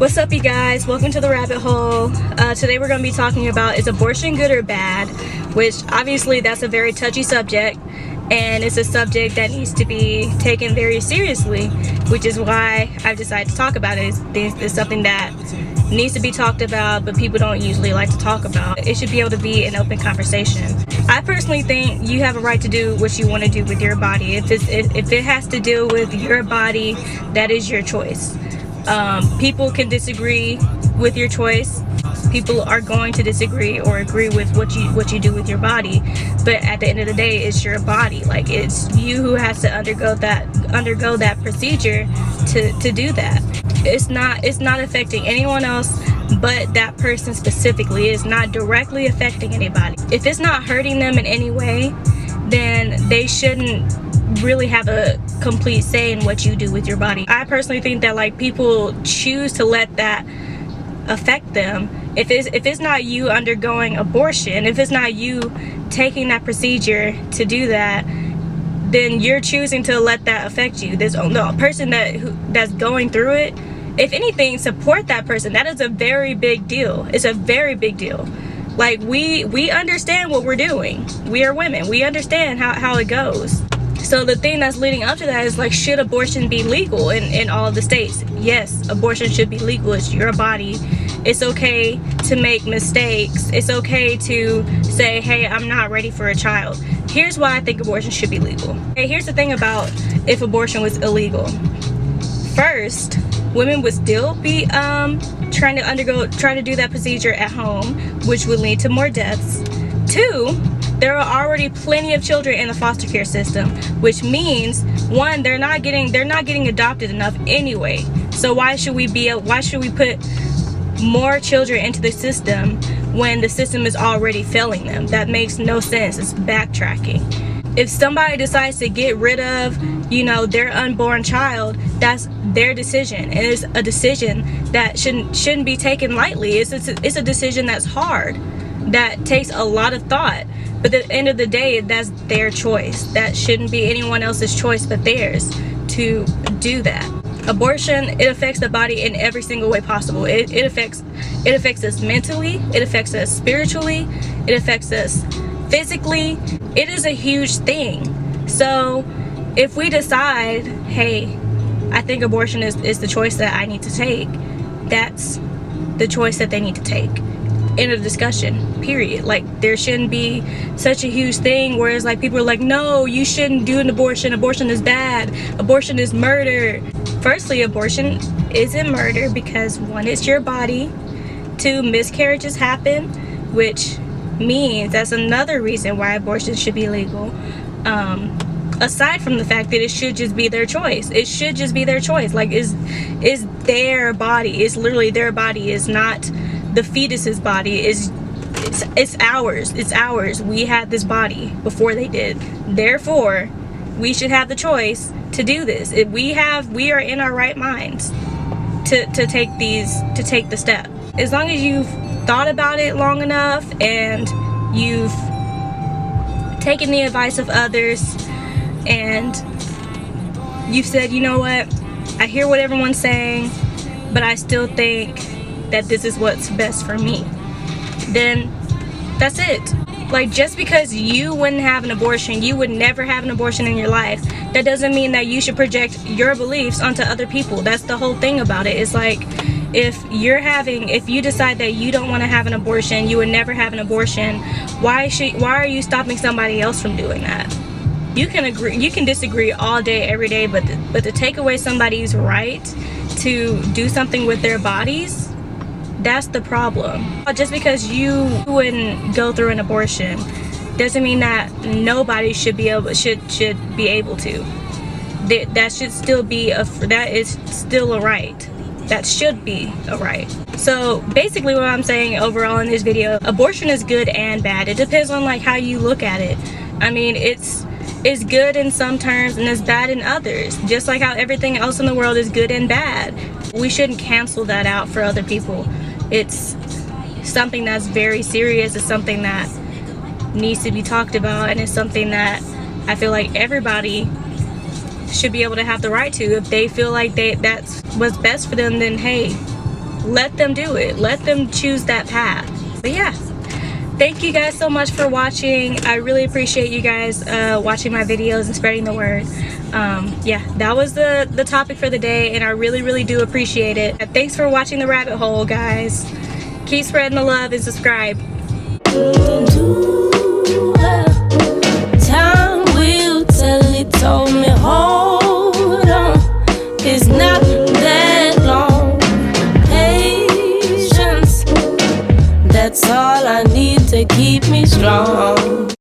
What's up, you guys? Welcome to the rabbit hole. Today we're going to be talking about, is abortion good or bad? Which obviously that's a very touchy subject, and it's a subject that needs to be taken very seriously, which is why I've decided to talk about it. It's something that needs to be talked about, but people don't usually like to talk about. It should be able to be an open conversation. I personally think you have a right to do what you want to do with your body. If it has to deal with your body, that is your choice. People can disagree with your choice. People are going to disagree or agree with what you do with your body, but at the end of the day, it's your body. Like, it's you who has to undergo that procedure to do that. It's not affecting anyone else but that person specifically. It's not directly affecting anybody. If it's not hurting them in any way, then they shouldn't really have a complete say in what you do with your body. I personally think that, like, people choose to let that affect them. If it's not you undergoing abortion, if it's not you taking that procedure to do that, then you're choosing to let that affect you. The person that's going through it, if anything, support that person. That is a very big deal. It's a very big deal. Like, we understand what we're doing. We are women. We understand how it goes. So the thing that's leading up to that is, like, should abortion be legal in all of the states? Yes, abortion should be legal. It's your body. It's okay to make mistakes. It's okay to say, hey, I'm not ready for a child. Here's why I think abortion should be legal. Okay, here's the thing about if abortion was illegal. First, women would still be trying to do that procedure at home, which would lead to more deaths. Two, there are already plenty of children in the foster care system, which means, one, they're not getting adopted enough anyway. So why should we put more children into the system when the system is already failing them? That makes no sense. It's backtracking. If somebody decides to get rid of, their unborn child, that's their decision, and it's a decision that shouldn't be taken lightly. It's a decision that's hard, that takes a lot of thought. But at the end of the day, that's their choice. That shouldn't be anyone else's choice but theirs to do that. Abortion, it affects the body in every single way possible. It affects us mentally, it affects us spiritually, it affects us physically. It is a huge thing. So if we decide, hey, I think abortion is the choice that I need to take, that's the choice that they need to take. End of discussion, period. Like, there shouldn't be such a huge thing where it's like people are like, no, you shouldn't do an abortion. Abortion is bad. Abortion is murder. Firstly, abortion isn't murder because, one, it's your body. Two, miscarriages happen, which means that's another reason why abortion should be legal. Aside from the fact that it should just be their choice. It should just be their choice. Like, it's their body. It's literally their body. It's not the fetus's body. It's ours. It's ours. We had this body before they did. Therefore, we should have the choice to do this. If we are in our right minds to take the step. As long as you've thought about it long enough and you've taken the advice of others and you've said, you know what, I hear what everyone's saying, but I still think that this is what's best for me, then that's it. Like, just because you wouldn't have an abortion, you would never have an abortion in your life, that doesn't mean that you should project your beliefs onto other people. That's the whole thing about it. It's like, if you decide that you don't want to have an abortion, you would never have an abortion, why are you stopping somebody else from doing that? You can disagree all day, every day, but to take away somebody's right to do something with their bodies, that's the problem. Just because you wouldn't go through an abortion doesn't mean that nobody should be able to. That should still be that is still a right. That should be a right. So basically, what I'm saying overall in this video, abortion is good and bad. It depends on, like, how you look at it. I mean, it's good in some terms and it's bad in others, just like how everything else in the world is good and bad. We shouldn't cancel that out for other people. It's something that's very serious. It's something that needs to be talked about, and it's something that I feel like everybody should be able to have the right to. If they feel like that's what's best for them, then hey, let them do it. Let them choose that path. But yeah, thank you guys so much for watching. I really appreciate you guys watching my videos and spreading the word. Yeah, that was the topic for the day, and I really do appreciate it. Thanks for watching the rabbit hole, guys. Keep spreading the love and subscribe.